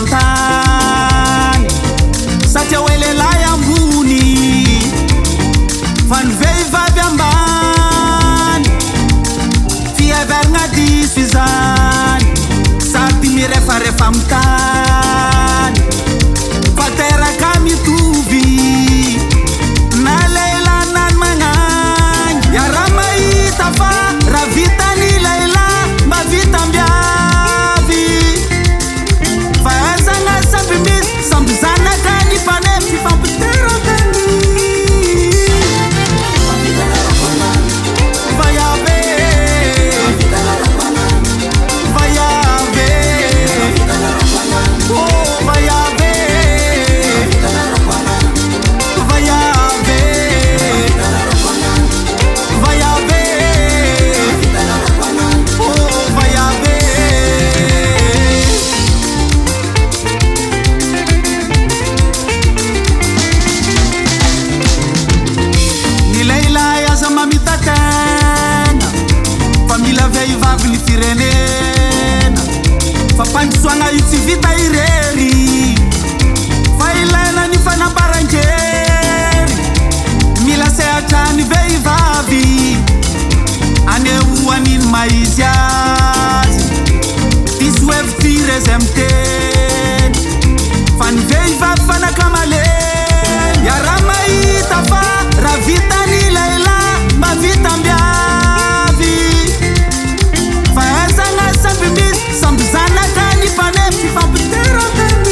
antany satria hoe lehilahy ambony fa ny vehivavy ambany fiaveragna diso izany sady mirefarefa amy tany fa teraka mitovy na lehilahy nany magnany iara mahita fa raha vitany lehilahy mba vitam-biavy fa aizagna samby misy samby zanaka ny mpanemy fifampiterakany Soana io tsy vita irery fa ilaina ny fanambaran-kery mila sehatra ny vehivavy anehoan'iny maizy azy diso hevitiry izy amy teny fa ny vehivavy fanakamaleny iara mahita fa raha vitany lehilahy mba vitam-biavy fa aizagna samby misy samby zanaka ny mpanemy fifampiterakany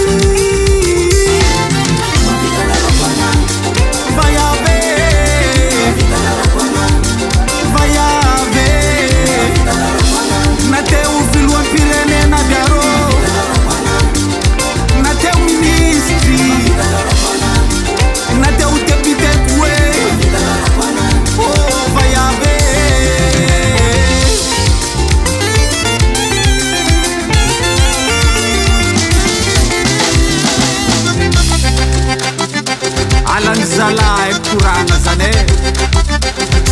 vaiave nateo filoam-pirenena biarô nateo ministry nateo deputeko hoe vaiave alany zalahy koragna zany e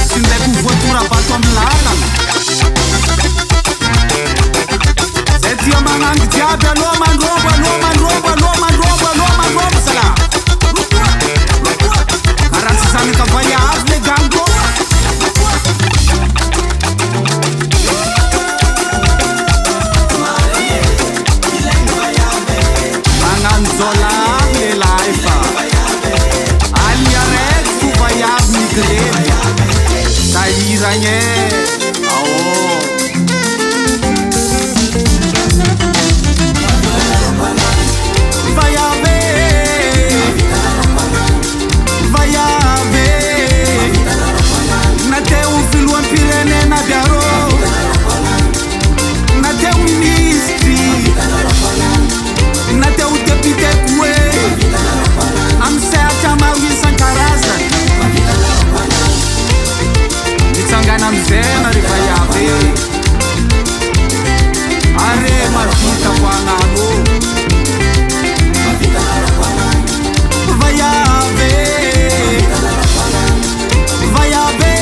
sy ndraiky voatora bato amy lalana zay tia magnangy jiaby aloha mandrobo aloha mandrobo aloha mandrobo aloha mandrobo zala karaha tsy zany ka vaiavy le gango magnano zolahy lelahy fa tahiragny vaiave vaiave nateo filoam-pirenena biarô nateo ministry nateo deputeko hoe amy sehatra maro isan-karazany mitsangana amizena ry vaiave are mavita ho agnano vaiave vaiave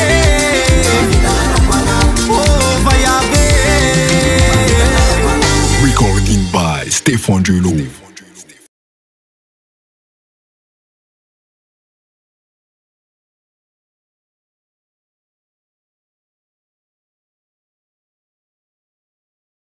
Recording by Stefan Julo.